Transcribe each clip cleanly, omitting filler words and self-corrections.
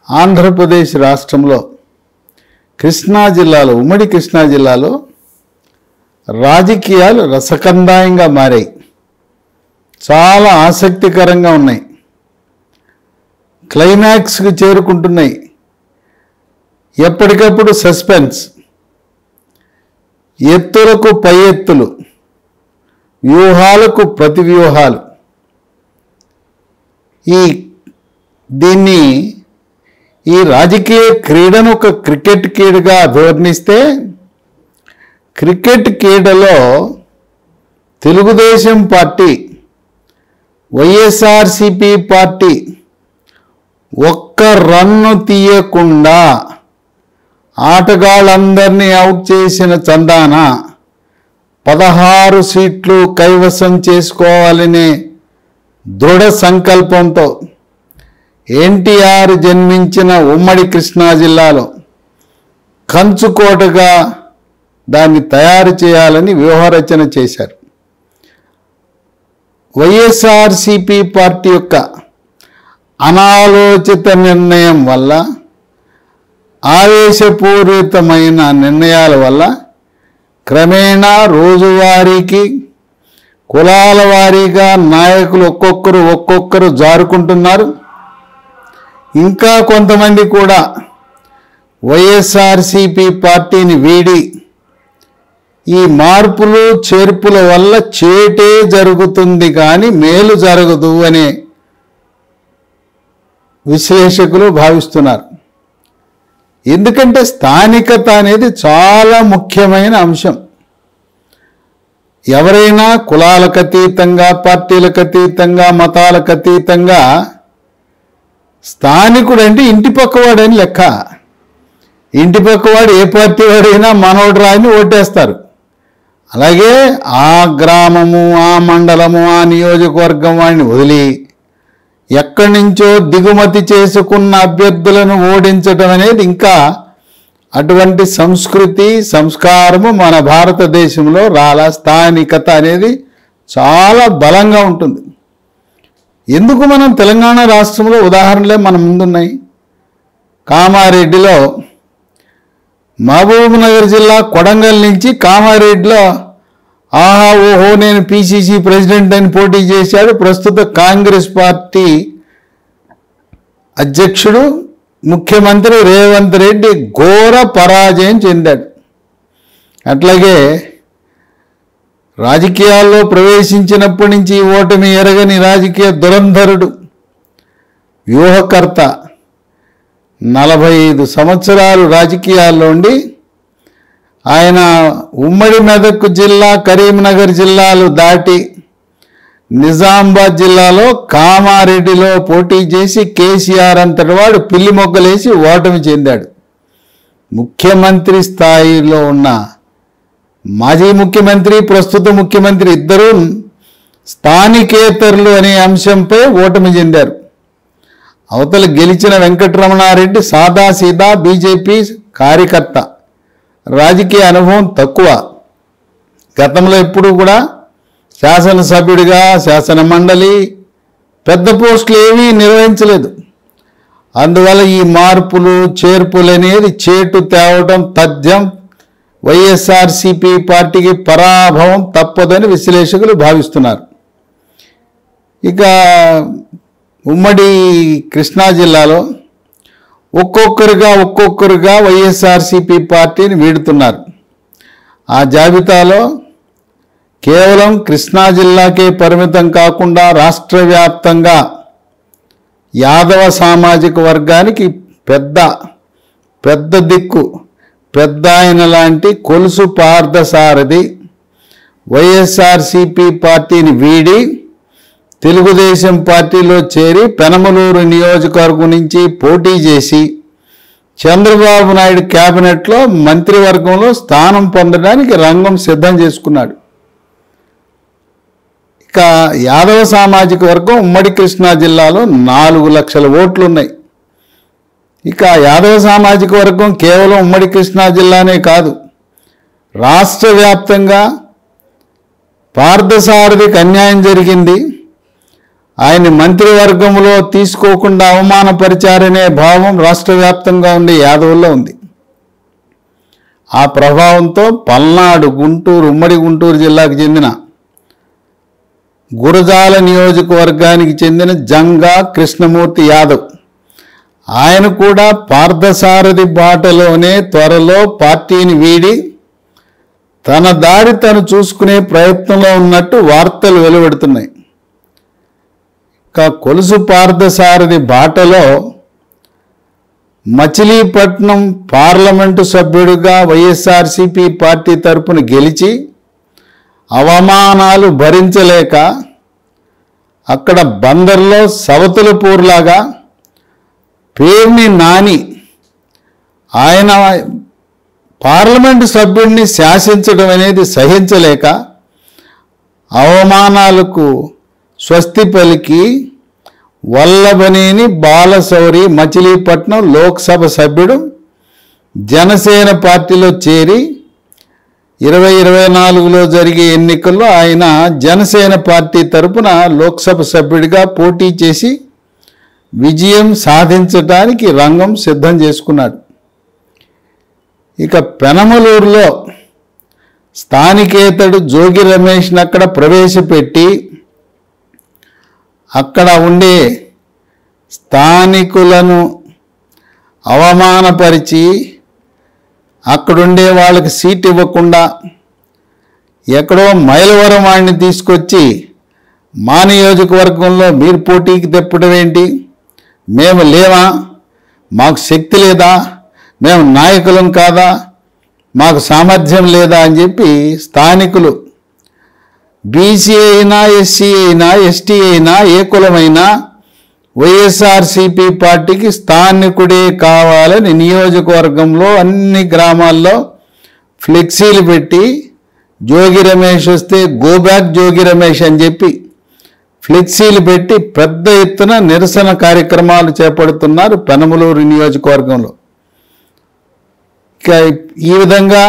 ఆంధ్రప్రదేశ్ రాష్ట్రంలో కృష్ణా జిల్లాలో ఉమ్మడి కృష్ణా జిల్లాలో రాజకీయాలు రసకందాయంగా మారాయి. చాలా ఆసక్తికరంగా ఉన్నాయి. క్లైమాక్స్కి చేరుకుంటున్నాయి. ఎప్పటికప్పుడు సస్పెన్స్, ఎత్తులకు పై ఎత్తులు, వ్యూహాలకు ప్రతి వ్యూహాలు. ఈ రాజకీయ క్రీడను ఒక క్రికెట్ క్రీడగా అభివర్ణిస్తే, క్రికెట్ క్రీడలో తెలుగుదేశం పార్టీ, వైఎస్ఆర్సిపి పార్టీ ఒక్క రన్ను తీయకుండా ఆటగాళ్ళందరినీ అవుట్ చేసిన చందాన 16 సీట్లు కైవసం చేసుకోవాలనే దృఢ సంకల్పంతో ఎన్టీఆర్ జన్మించిన ఉమ్మడి కృష్ణా జిల్లాలో కంచుకోటగా దాన్ని తయారు చేయాలని వ్యూహరచన చేశారు. వైఎస్ఆర్సిపి పార్టీ యొక్క అనాలోచిత నిర్ణయం వల్ల, ఆవేశపూరితమైన నిర్ణయాల వల్ల క్రమేణా రోజువారీకి కులాల వారీగా నాయకులు ఒక్కొక్కరు జారుకుంటున్నారు. ఇంకా కొంతమంది కూడా వైఎస్ఆర్సిపి పార్టీని వీడి ఈ మార్పులు చేర్పుల వల్ల చేటే జరుగుతుంది కానీ మేలు జరగదు అనే విశ్లేషకులు భావిస్తున్నారు. ఎందుకంటే స్థానికత అనేది చాలా ముఖ్యమైన అంశం. ఎవరైనా కులాలకు అతీతంగా, పార్టీలకు అతీతంగా, మతాలకు అతీతంగా స్థానికుడు అంటే ఇంటి పక్కవాడని లెక్క. ఇంటి పక్కవాడు ఏ పార్టీ వాడైనా మనోడు రాని ఓటేస్తారు. అలాగే ఆ గ్రామము, ఆ మండలము, ఆ నియోజకవర్గం వాడిని వదిలి ఎక్కడి నుంచో దిగుమతి చేసుకున్న అభ్యర్థులను ఓడించడం అనేది ఇంకా అటువంటి సంస్కృతి, సంస్కారము మన భారతదేశంలో రాలా. స్థానికత అనేది చాలా బలంగా ఉంటుంది. ఎందుకు మనం తెలంగాణ రాష్ట్రంలో ఉదాహరణలే మన ముందున్నాయి. కామారెడ్డిలో, మహబూబ్నగర్ జిల్లా కొడంగల్ నుంచి కామారెడ్డిలో ఆహా ఓహో నేను పిసిసి ప్రెసిడెంట్ అని పోటీ చేశాడు. ప్రస్తుత కాంగ్రెస్ పార్టీ అధ్యక్షుడు ముఖ్యమంత్రి రేవంత్ రెడ్డి ఘోర పరాజయం చెందాడు. అట్లాగే రాజకీయాల్లో ప్రవేశించినప్పటి నుంచి ఓటమి ఎరగని రాజకీయ దురంధరుడు, వ్యూహకర్త, 45 సంవత్సరాలు రాజకీయాల్లో ఉండి ఆయన ఉమ్మడి మెదక్ జిల్లా, కరీంనగర్ జిల్లాలు దాటి నిజామాబాద్ జిల్లాలో కామారెడ్డిలో పోటీ చేసి కేసీఆర్ అంతటి వాడు పిల్లి మొగ్గలేసి ఓటమి చెందాడు. ముఖ్యమంత్రి స్థాయిలో ఉన్న మాజీ ముఖ్యమంత్రి, ప్రస్తుత ముఖ్యమంత్రి ఇద్దరూ స్థానికేతరులు అనే అంశంపై ఓటమి చెందారు. అవతల గెలిచిన వెంకటరమణారెడ్డి సాదాసీదా బీజేపీ కార్యకర్త, రాజకీయ అనుభవం తక్కువ. గతంలో ఎప్పుడు కూడా శాసనసభ్యుడిగా, శాసన మండలి పెద్ద పోస్టులు ఏమీ నిర్వహించలేదు. అందువల్ల ఈ మార్పులు చేర్పులు అనేది చేటు తేవడం తథ్యం. వైఎస్ఆర్సిపి పార్టీకి పరాభవం తప్పదని విశ్లేషకులు భావిస్తున్నారు. ఇక ఉమ్మడి కృష్ణా జిల్లాలో ఒక్కొక్కరుగా వైఎస్ఆర్సిపి పార్టీని వీడుతున్నారు. ఆ జాబితాలో కేవలం కృష్ణా జిల్లాకే పరిమితం కాకుండా రాష్ట్ర వ్యాప్తంగా యాదవ సామాజిక వర్గానికి పెద్ద దిక్కు, పెద్ద ఆయన లాంటి కొలుసు పార్థసారథి వైఎస్ఆర్సిపి పార్టీని వీడి తెలుగుదేశం పార్టీలో చేరి పెనమలూరు నియోజకవర్గం నుంచి పోటీ చేసి చంద్రబాబు నాయుడు క్యాబినెట్లో మంత్రివర్గంలో స్థానం పొందడానికి రంగం సిద్ధం చేసుకున్నాడు. ఇక యాదవ సామాజిక వర్గం ఉమ్మడి కృష్ణా జిల్లాలో 4 లక్షల ఓట్లు ఉన్నాయి. ఇక యాదవ సామాజిక వర్గం కేవలం ఉమ్మడి కృష్ణా జిల్లానే కాదు, రాష్ట్ర వ్యాప్తంగా పార్థసారథికి అన్యాయం జరిగింది. ఆయన మంత్రివర్గంలో తీసుకోకుండా అవమానపరిచారనే భావం రాష్ట్ర వ్యాప్తంగా ఉండే యాదవుల్లో ఉంది. ఆ ప్రభావంతో పల్నాడు, గుంటూరు, ఉమ్మడి గుంటూరు జిల్లాకు చెందిన గురజాల నియోజకవర్గానికి చెందిన జంగా కృష్ణమూర్తి యాదవ్, ఆయన కూడా పార్థసారథి బాటలోనే త్వరలో పార్టీని వీడి తన దారి తను చూసుకునే ప్రయత్నంలో ఉన్నట్టు వార్తలు వెలువడుతున్నాయి. కొలుసు పార్థసారథి బాటలో మచిలీపట్నం పార్లమెంటు సభ్యుడిగా వైఎస్ఆర్సీపీ పార్టీ తరపున గెలిచి అవమానాలు భరించలేక అక్కడ బందర్లో సవతులపూర్లాగా పేర్ని నాని ఆయన పార్లమెంటు సభ్యుడిని శాసించడం అనేది సహించలేక అవమానాలకు స్వస్తి పలికి వల్లభనేని బాలశౌరి మచిలీపట్నం లోక్సభ సభ్యుడు జనసేన పార్టీలో చేరి 2024లో జరిగే ఎన్నికల్లో ఆయన జనసేన పార్టీ తరపున లోక్సభ సభ్యుడిగా పోటీ చేసి విజయం సాధించడానికి రంగం సిద్ధం చేసుకున్నాడు. ఇక పెనమలూరులో స్థానికేతడు జోగి రమేష్ని అక్కడ ప్రవేశపెట్టి అక్కడ ఉండే స్థానికులను అవమానపరిచి అక్కడుండే వాళ్ళకి సీట్ ఇవ్వకుండా ఎక్కడో మైలవరం వాడిని తీసుకొచ్చి మా నియోజకవర్గంలో మీరు పోటీకి తెప్పడం ఏంటి, మేము లేవా, మాకు శక్తి లేదా, మేము నాయకులం కాదా, మాకు సామర్థ్యం లేదా అని చెప్పి స్థానికులు బీసీ అయినా, ఎస్సీ అయినా, ఎస్టీ అయినా, ఏ కులమైనా వైఎస్ఆర్సీపీ పార్టీకి స్థానికుడే కావాలని నియోజకవర్గంలో అన్ని గ్రామాల్లో ఫ్లెక్సీలు పెట్టి జోగి రమేష్ వస్తే గో బ్యాక్ జోగి రమేష్ అని చెప్పి ఫ్లెక్సీలు పెట్టి పెద్ద ఎత్తున నిరసన కార్యక్రమాలు చేపడుతున్నారు పెనమలూరు నియోజకవర్గంలో. ఈ విధంగా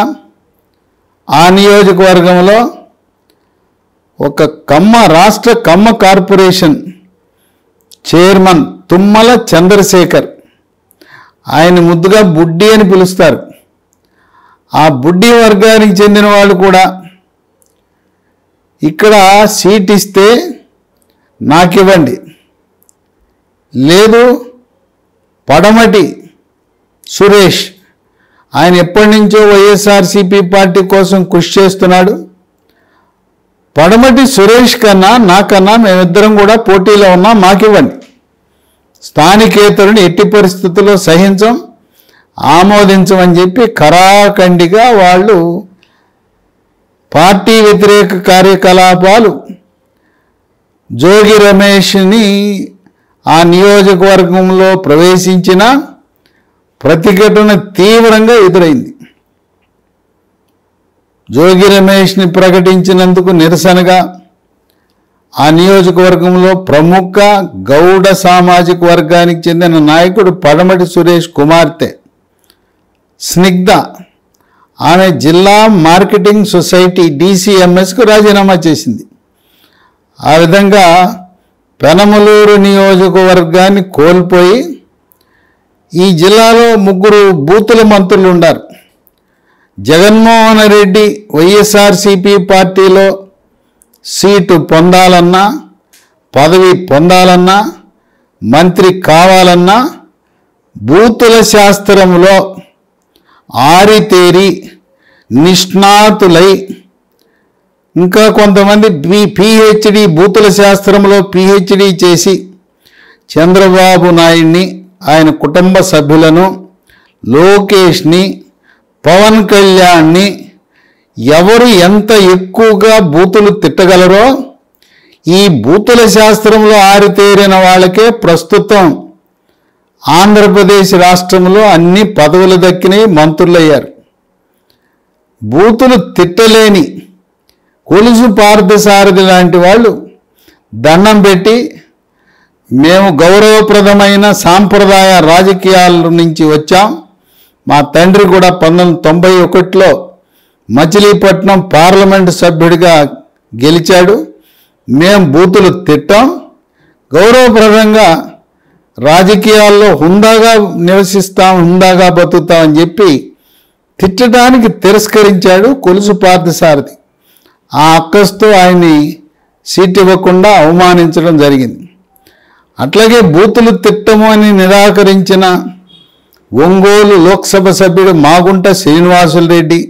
ఆ నియోజకవర్గంలో ఒక రాష్ట్ర కమ్మ కార్పొరేషన్ చైర్మన్ తుమ్మల చంద్రశేఖర్, ఆయన ముద్దుగా బుడ్డి అని పిలుస్తారు. ఆ బుడ్డి వర్గానికి చెందిన వాళ్ళు కూడా ఇక్కడ సీట్ ఇస్తే నాకివ్వండి, లేదు పడమటి సురేష్, ఆయన ఎప్పటి నుంచో వైఎస్ఆర్సీపీ పార్టీ కోసం కృషి చేస్తున్నాడు, పడమటి సురేష్ కన్నా నాకన్నా మేమిద్దరం కూడా పోటీలో ఉన్నాం, మాకివ్వండి, స్థానికేతరుని ఎట్టి పరిస్థితుల్లో సహించం, ఆమోదించమని చెప్పి ఖరాఖండిగా వాళ్ళు పార్టీ వ్యతిరేక కార్యకలాపాలు జోగి రమేష్ని ఆ నియోజకవర్గంలో ప్రవేశించిన ప్రతిఘటన తీవ్రంగా ఎదురైంది. జోగి రమేష్ని ప్రకటించినందుకు నిరసనగా ఆ నియోజకవర్గంలో ప్రముఖ గౌడ సామాజిక వర్గానికి చెందిన నాయకుడు పడమటి సురేష్ కుమార్తె స్నిగ్ధ, ఆమె జిల్లా మార్కెటింగ్ సొసైటీ DCMSకు రాజీనామా చేసింది. ఆ విధంగా పెనమలూరు నియోజకవర్గాన్ని కోల్పోయి ఈ జిల్లాలో 3 బూతుల మంత్రులు ఉన్నారు. జగన్మోహన్ రెడ్డి వైఎస్ఆర్సీపీ పార్టీలో సీటు పొందాలన్నా, పదవి పొందాలన్నా, మంత్రి కావాలన్నా బూతుల శాస్త్రంలో ఆరితేరి నిష్ణాతులై, ఇంకా కొంతమంది PhD బూతుల శాస్త్రంలో PhD చేసి చంద్రబాబు నాయుడిని, ఆయన కుటుంబ సభ్యులను, లోకేష్ని, పవన్ కళ్యాణ్ని ఎవరు ఎంత ఎక్కువగా బూతులు తిట్టగలరో ఈ బూతుల శాస్త్రంలో ఆరితేరిన వాళ్ళకే ప్రస్తుతం ఆంధ్రప్రదేశ్ రాష్ట్రంలో అన్ని పదవులు దక్కినాయి, మంత్రులయ్యారు. బూతులు తిట్టలేని కొలుసు పార్థసారథి లాంటి వాళ్ళు దండం పెట్టి మేము గౌరవప్రదమైన సాంప్రదాయ రాజకీయాల నుంచి వచ్చాం, మా తండ్రి కూడా 1991లో మచిలీపట్నం పార్లమెంటు సభ్యుడిగా గెలిచాడు, మేం బూతులు తిట్టాం, గౌరవప్రదంగా రాజకీయాల్లో హుందాగా నివసిస్తాం, హుందాగా బతుకుతామని చెప్పి తిట్టడానికి తిరస్కరించాడు కొలుసు పార్థసారథి. ఆ అక్కస్తో ఆయన్ని సీట్ ఇవ్వకుండా అవమానించడం జరిగింది. అట్లాగే బూతులు తిట్టము అని నిరాకరించిన ఒంగోలు లోక్సభ సభ్యుడు మాగుంట శ్రీనివాసులు రెడ్డి,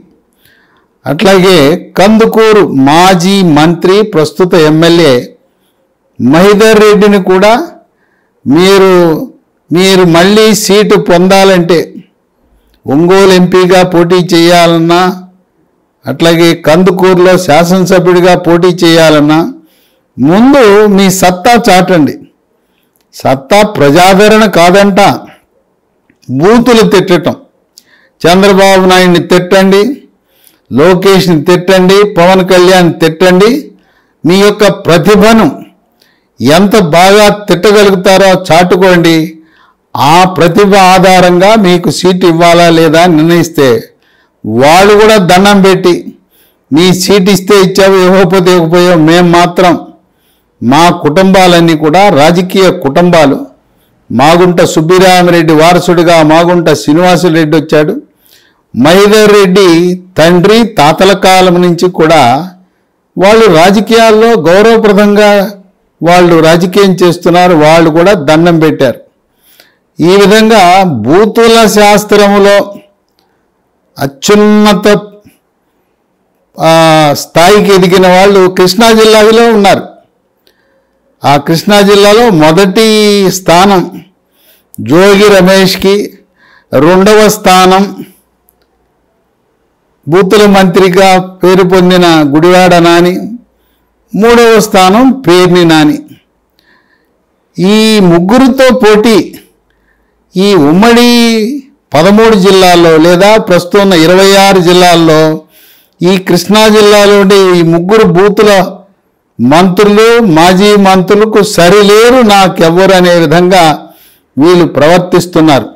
అట్లాగే కందుకూరు మాజీ మంత్రి ప్రస్తుత ఎమ్మెల్యే మహిదర్ రెడ్డిని కూడా మీరు మళ్ళీ సీటు పొందాలంటే ఒంగోలు ఎంపీగా పోటీ చేయాలన్నా, అట్లాగే కందుకూరులో శాసనసభ్యుడిగా పోటీ చేయాలన్నా ముందు మీ సత్తా చాటండి. సత్తా ప్రజాదరణ కాదంట, బూతులు తిట్టడం. చంద్రబాబు నాయుడిని తిట్టండి, లోకేష్ని తిట్టండి, పవన్ కళ్యాణ్ తిట్టండి. మీ యొక్క ప్రతిభను ఎంత బాగా తిట్టగలుగుతారో చాటుకోండి. ఆ ప్రతిభ ఆధారంగా మీకు సీటు ఇవ్వాలా లేదా నిర్ణయిస్తే వాళ్ళు కూడా దండం పెట్టి నీ సీట్ ఇస్తే ఇచ్చావు, ఇవ్వకపోతే ఇవ్వకపోయావు, మేము మాత్రం మా కుటుంబాలన్నీ కూడా రాజకీయ కుటుంబాలు. మాగుంట సుబ్బిరామిరెడ్డి వారసుడిగా మాగుంట శ్రీనివాసులు రెడ్డి వచ్చాడు. మహిదర్ రెడ్డి తండ్రి తాతల కాలం నుంచి కూడా వాళ్ళు రాజకీయాల్లో గౌరవప్రదంగా వాళ్ళు రాజకీయం చేస్తున్నారు. వాళ్ళు కూడా దండం పెట్టారు. ఈ విధంగా బూతుల శాస్త్రములో అత్యున్నత స్థాయికి ఎదిగిన వాళ్ళు కృష్ణా జిల్లాలో ఉన్నారు. ఆ కృష్ణా జిల్లాలో మొదటి స్థానం జోగి రమేష్కి, రెండవ స్థానం బూతుల మంత్రిగా పేరు పొందిన గుడివాడ నాని, మూడవ స్థానం పేర్ని నాని. ఈ ముగ్గురితో పోటీ ఈ ఉమ్మడి 13 జిల్లాల్లో లేదా ప్రస్తుతం ఉన్న 26 జిల్లాల్లో ఈ కృష్ణా జిల్లాలోని ఈ ముగ్గురు బూతుల మంత్రులు, మాజీ మంత్రులకు సరిలేరు నాకెవ్వరు అనే విధంగా వీళ్ళు ప్రవర్తిస్తున్నారు.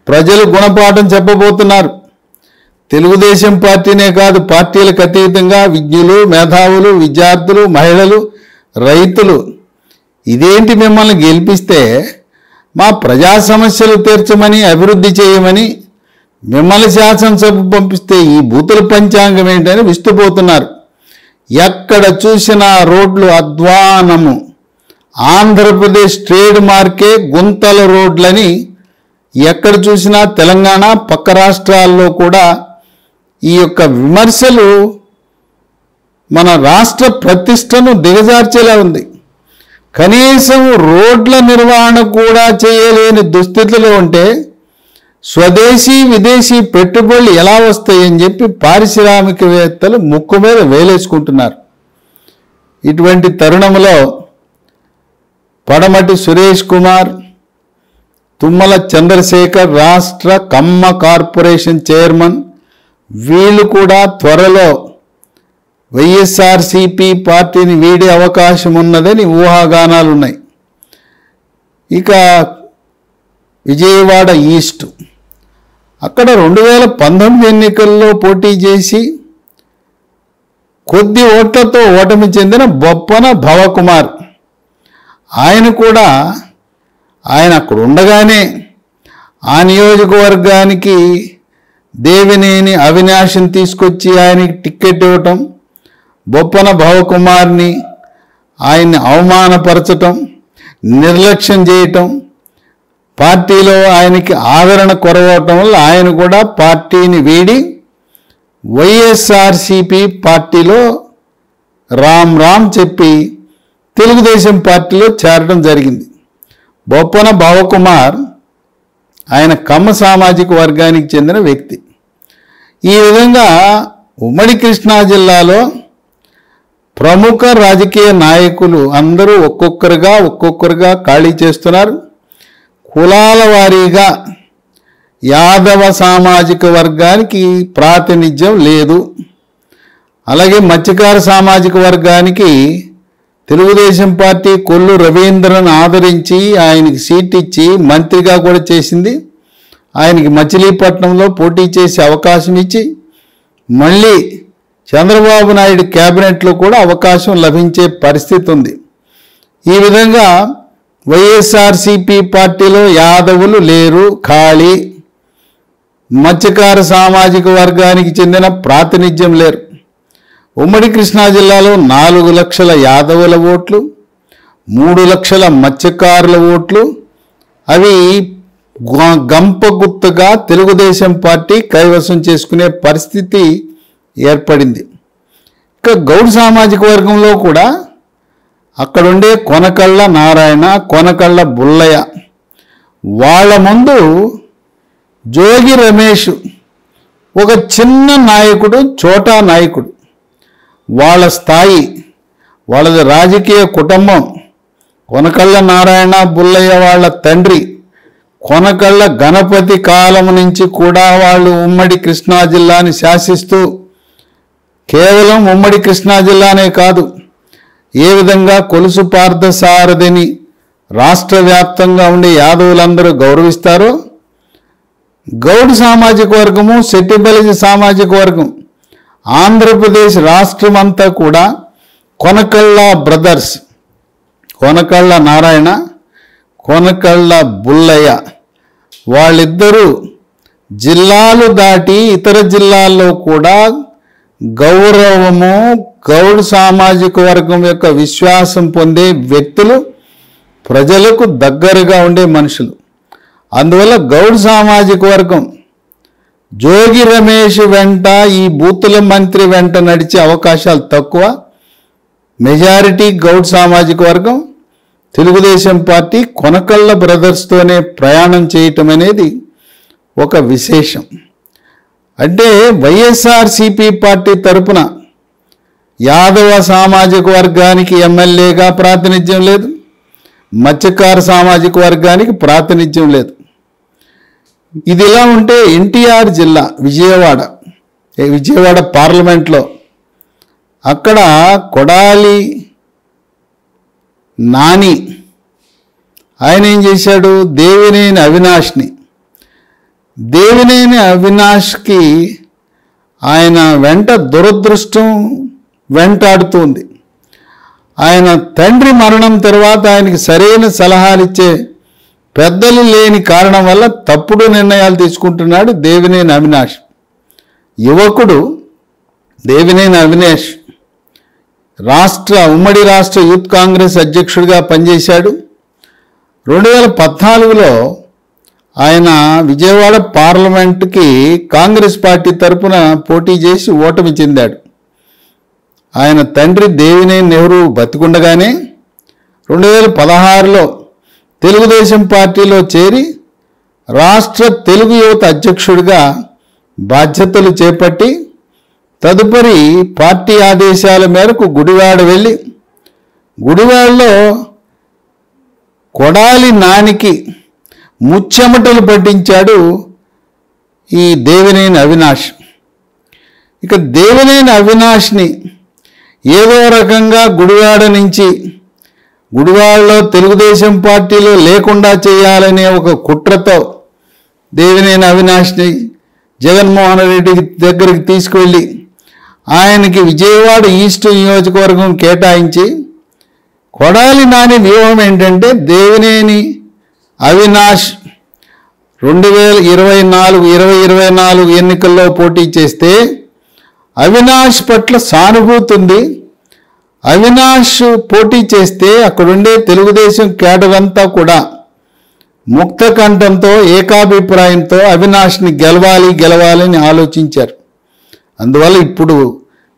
ప్రజలు గుణపాఠం చెప్పబోతున్నారు. తెలుగుదేశం పార్టీనే కాదు, పార్టీలకు అతీతంగా విజ్ఞులు, మేధావులు, విద్యార్థులు, మహిళలు, రైతులు ఇదేంటి మిమ్మల్ని గెలిపిస్తే మా ప్రజా సమస్యలు తీర్చమని, అభివృద్ధి చేయమని మిమ్మల్ని శాసనసభ పంపిస్తే ఈ బూతుల పంచాంగం ఏంటని విస్తుపోతున్నారు. ఎక్కడ చూసినా రోడ్లు అధ్వానము, ఆంధ్రప్రదేశ్ ట్రేడ్ మార్కే గుంతల రోడ్లని ఎక్కడ చూసినా తెలంగాణ పక్క రాష్ట్రాల్లో కూడా ఈ యొక్క విమర్శలు మన రాష్ట్ర ప్రతిష్టను దిగజార్చేలా ఉంది. కనీసం రోడ్ల నిర్వహణ కూడా చేయలేని దుస్థితిలో ఉంటే స్వదేశీ విదేశీ పెట్టుబడులు ఎలా వస్తాయని చెప్పి పారిశ్రామికవేత్తలు ముక్కు మీద వేలేసుకుంటున్నారు. ఇటువంటి తరుణంలో పడమటి సురేష్ కుమార్, తుమ్మల చంద్రశేఖర్ రాష్ట్ర కమ్మ కార్పొరేషన్ చైర్మన్ వీళ్ళు కూడా త్వరలో వైఎస్ఆర్సీపీ పార్టీని వీడే అవకాశం ఉన్నదని ఊహాగానాలు ఉన్నాయి. ఇక విజయవాడ ఈస్ట్, అక్కడ 2019 ఎన్నికల్లో పోటీ చేసి కొద్ది ఓట్లతో ఓటమి చెందిన బొప్పన భవకుమార్, ఆయన కూడా ఆయన అక్కడ ఉండగానే ఆ నియోజకవర్గానికి దేవినేని అవినాష్ని తీసుకొచ్చి ఆయనకి టిక్కెట్ ఇవ్వటం, బొప్పన భవకుమార్ని ఆయన్ని అవమానపరచటం, నిర్లక్ష్యం చేయటం, పార్టీలో ఆయనకి ఆదరణ కొరవటం వల్ల ఆయన కూడా పార్టీని వీడి వైఎస్ఆర్సీపీ పార్టీలో రామ్ చెప్పి తెలుగుదేశం పార్టీలో చేరడం జరిగింది. బొప్పన భవకుమార్ ఆయన కమ్మ సామాజిక వర్గానికి చెందిన వ్యక్తి. ఈ విధంగా ఉమ్మడి కృష్ణా జిల్లాలో ప్రముఖ రాజకీయ నాయకులు అందరూ ఒక్కొక్కరుగా ఖాళీ చేస్తున్నారు. కులాల వారీగా యాదవ సామాజిక వర్గానికి ప్రాతినిధ్యం లేదు. అలాగే మత్స్యకార సామాజిక వర్గానికి తెలుగుదేశం పార్టీ కొల్లు రవీంద్రను ఆదరించి ఆయనకి సీట్ ఇచ్చి మంత్రిగా కూడా చేసింది. ఆయనకి మచిలీపట్నంలో పోటీ చేసే అవకాశం ఇచ్చి మళ్ళీ చంద్రబాబు నాయుడు క్యాబినెట్లో కూడా అవకాశం లభించే పరిస్థితి ఉంది. ఈ విధంగా వైఎస్ఆర్సీపీ పార్టీలో యాదవులు లేరు, ఖాళీ. మత్స్యకార సామాజిక వర్గానికి చెందిన ప్రాతినిధ్యం లేరు. ఉమ్మడి కృష్ణా జిల్లాలో 4 లక్షల యాదవుల ఓట్లు, 3 లక్షల మత్స్యకారుల ఓట్లు, అవి గంపగుత్తగా తెలుగుదేశం పార్టీ కైవసం చేసుకునే పరిస్థితి ఏర్పడింది. ఇక గౌడ్ సామాజిక వర్గంలో కూడా అక్కడుండే కొనకళ్ళ నారాయణ, కొనకళ్ళ బుల్లయ్య, వాళ్ళ ముందు జోగి రమేష్ ఒక చిన్న నాయకుడు, చోటా నాయకుడు. వాళ్ళ స్థాయి, వాళ్ళది రాజకీయ కుటుంబం. కొనకళ్ళ నారాయణ బుల్లయ్య వాళ్ళ తండ్రి కొనకళ్ళ గణపతి కాలం నుంచి కూడా వాళ్ళు ఉమ్మడి కృష్ణా జిల్లాని శాసిస్తూ, కేవలం ఉమ్మడి కృష్ణా జిల్లానే కాదు, ఏ విధంగా కొలుసు పార్థసారథిని రాష్ట్ర వ్యాప్తంగా ఉండే యాదవులందరూ గౌరవిస్తారో, గౌడ్ సామాజిక వర్గము, శెట్టిబలిజ సామాజిక వర్గం ఆంధ్రప్రదేశ్ రాష్ట్రం అంతా కూడా కొనకళ్ళ బ్రదర్స్, కొనకళ్ళ నారాయణ, కొనకళ్ళ బుల్లయ్య, వాళ్ళిద్దరూ జిల్లాలు దాటి ఇతర జిల్లాల్లో కూడా గౌరవము, గౌడ్ సామాజిక వర్గం యొక్క విశ్వాసం పొందే వ్యక్తులు, ప్రజలకు దగ్గరగా ఉండే మనుషులు. అందువల్ల గౌడ్ సామాజిక వర్గం జోగి రమేష్ వెంట, ఈ బూతుల మంత్రి వెంట నడిచే అవకాశాలు తక్కువ. మెజారిటీ గౌడ్ సామాజిక వర్గం తెలుగుదేశం పార్టీ కొనకళ్ళ బ్రదర్స్తోనే ప్రయాణం చేయటం అనేది ఒక విశేషం. అంటే వైఎస్ఆర్సీపీ పార్టీ తరపున యాదవ సామాజిక వర్గానికి ఎమ్మెల్యేగా ప్రాతినిధ్యం లేదు, మత్స్యకార సామాజిక వర్గానికి ప్రాతినిధ్యం లేదు. ఇదిలా ఉంటే ఎన్టీఆర్ జిల్లా విజయవాడ పార్లమెంట్లో అక్కడ కొడాలి నాని ఆయన ఏం చేశాడు, దేవినేని అవినాష్కి ఆయన వెంట దురదృష్టం వెంటాడుతుంది. ఆయన తండ్రి మరణం తర్వాత ఆయనకి సరైన సలహాలు ఇచ్చే పెద్దలు లేని కారణం వల్ల తప్పుడు నిర్ణయాలు తీసుకుంటున్నాడు దేవినేని అవినాష్. యువకుడు దేవినేని అవినాష్ ఉమ్మడి రాష్ట్ర యూత్ కాంగ్రెస్ అధ్యక్షుడిగా పనిచేశాడు. 2014లో ఆయన విజయవాడ పార్లమెంటుకి కాంగ్రెస్ పార్టీ తరపున పోటీ చేసి ఓటమి చెందాడు. ఆయన తండ్రి దేవినేని నెహ్రూ బతికుండగానే 2016లో తెలుగుదేశం పార్టీలో చేరి రాష్ట్ర తెలుగు యువత అధ్యక్షుడిగా బాధ్యతలు చేపట్టి, తదుపరి పార్టీ ఆదేశాల మేరకు గుడివాడ వెళ్ళి, గుడివాడలో కొడాలి నానికి ముచ్చెమటలు పట్టించాడు ఈ దేవినేని అవినాష్. ఇక దేవినేని అవినాష్ని ఏదో రకంగా గుడివాడ నుంచి, గుడివాడలో తెలుగుదేశం పార్టీలో లేకుండా చేయాలనే ఒక కుట్రతో దేవినేని అవినాష్ని జగన్మోహన్ రెడ్డి దగ్గరికి తీసుకువెళ్ళి ఆయనకి విజయవాడ ఈస్ట్ నియోజకవర్గం కేటాయించి, కొడాలి నాని వ్యూహం ఏంటంటే దేవినేని అవినాష్ 2024 ఎన్నికల్లో పోటీ చేస్తే అవినాష్ పట్ల సానుభూతి ఉంది. అవినాష్ పోటీ చేస్తే అక్కడుండే తెలుగుదేశం క్యాడర్ అంతా కూడా ముక్త కంఠంతో, ఏకాభిప్రాయంతో అవినాష్ని గెలవాలని ఆలోచించారు. అందువల్ల ఇప్పుడు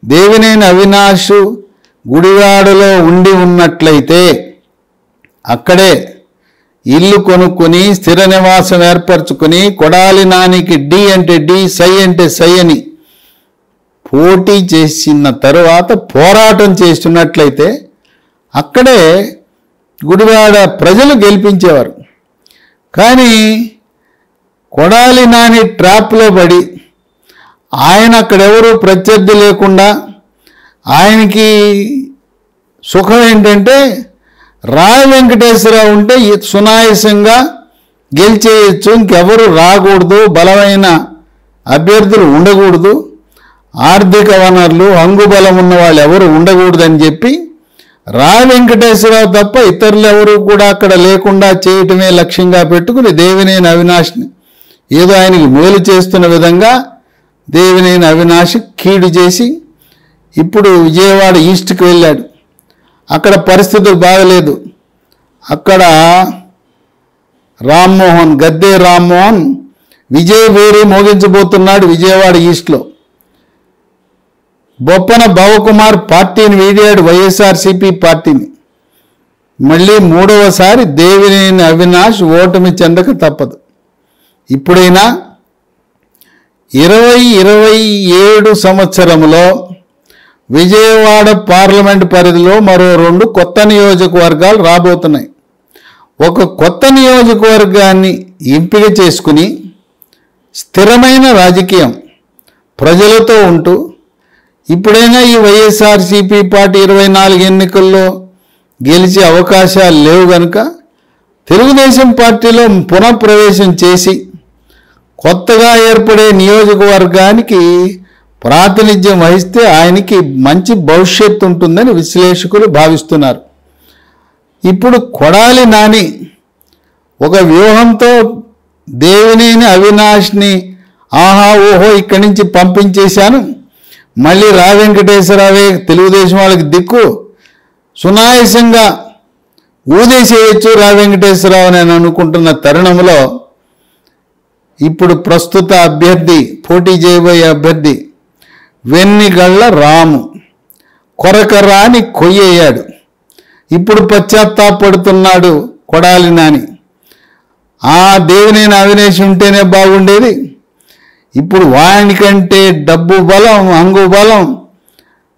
దేవినేని అవినాష్ గుడివాడలో ఉన్నట్లయితే అక్కడే ఇల్లు కొనుక్కొని స్థిర నివాసం ఏర్పరచుకొని కొడాలి నానికి డి అంటే డి, సై అంటే సై అని పోటీ చేసిన తరువాత పోరాటం చేస్తున్నట్లయితే అక్కడే గుడివాడ ప్రజలు గెలిపించేవారు. కానీ కొడాలి నాని ట్రాప్లో పడి ఆయన అక్కడెవరూ ప్రత్యర్థి లేకుండా, ఆయనకి సుఖం ఏంటంటే రాయ వెంకటేశ్వరరావు ఉంటే సునాయాసంగా గెలిచేయచ్చు, ఇంకెవరు రాకూడదు, బలమైన అభ్యర్థులు ఉండకూడదు, ఆర్థిక వనరులు హంగుబలం ఉన్న వాళ్ళు ఎవరు ఉండకూడదని చెప్పి రావి వెంకటేశ్వరరావు తప్ప ఇతరులు ఎవరు కూడా అక్కడ లేకుండా చేయటమే లక్ష్యంగా పెట్టుకుని దేవినేని అవినాష్ని ఏదో ఆయనకి మేలు చేస్తున్న విధంగా దేవినేని అవినాష్ కీడు చేసి ఇప్పుడు విజయవాడ ఈస్ట్కి వెళ్ళాడు. అక్కడ పరిస్థితులు బాగలేదు. అక్కడ గద్దె రామ్మోహన్ విజయ్ వేరే మోగించబోతున్నాడు విజయవాడ ఈస్ట్లో. బొప్పన భవకుమార్ పార్టీని వీడాడు, వైఎస్ఆర్సీపీ పార్టీని. మళ్ళీ మూడవసారి దేవినేని అవినాష్ ఓటమి చెందక తప్పదు. ఇప్పుడైనా 2027 సంవత్సరంలో విజయవాడ పార్లమెంటు పరిధిలో మరో 2 కొత్త నియోజకవర్గాలు రాబోతున్నాయి. ఒక కొత్త నియోజకవర్గాన్ని ఎంపిక చేసుకుని స్థిరమైన రాజకీయం ప్రజలతో ఉంటూ ఇప్పుడైనా ఈ వైఎస్ఆర్సీపీ పార్టీ 24 ఎన్నికల్లో గెలిచే అవకాశాలు లేవు కనుక తెలుగుదేశం పార్టీలో పునఃప్రవేశం చేసి కొత్తగా ఏర్పడే నియోజకవర్గానికి ప్రాతినిధ్యం వహిస్తే ఆయనకి మంచి భవిష్యత్తు ఉంటుందని విశ్లేషకులు భావిస్తున్నారు. ఇప్పుడు కొడాలి నాని ఒక వ్యూహంతో దేవినేని అవినాష్ని ఆహా ఓహో ఇక్కడి నుంచి పంపించేశాను, మళ్ళీ రావి వెంకటేశ్వరరావే తెలుగుదేశం వాళ్ళకి దిక్కు, సునాయాసంగా ఊదేసేయచ్చు రావి వెంకటేశ్వరరావు అని అనుకుంటున్న తరుణంలో ఇప్పుడు ప్రస్తుత అభ్యర్థి, పోటీ చేయబోయే అభ్యర్థి వెన్నిగళ్ల రాము కొరకరాని కొయ్యయ్యాడు. ఇప్పుడు పశ్చాత్తాపడుతున్నాడు కొడాలి నాని. ఆ దేవినేని అవినాష్ ఉంటేనే బాగుండేది, ఇప్పుడు వానికంటే డబ్బు బలం, అంగు బలం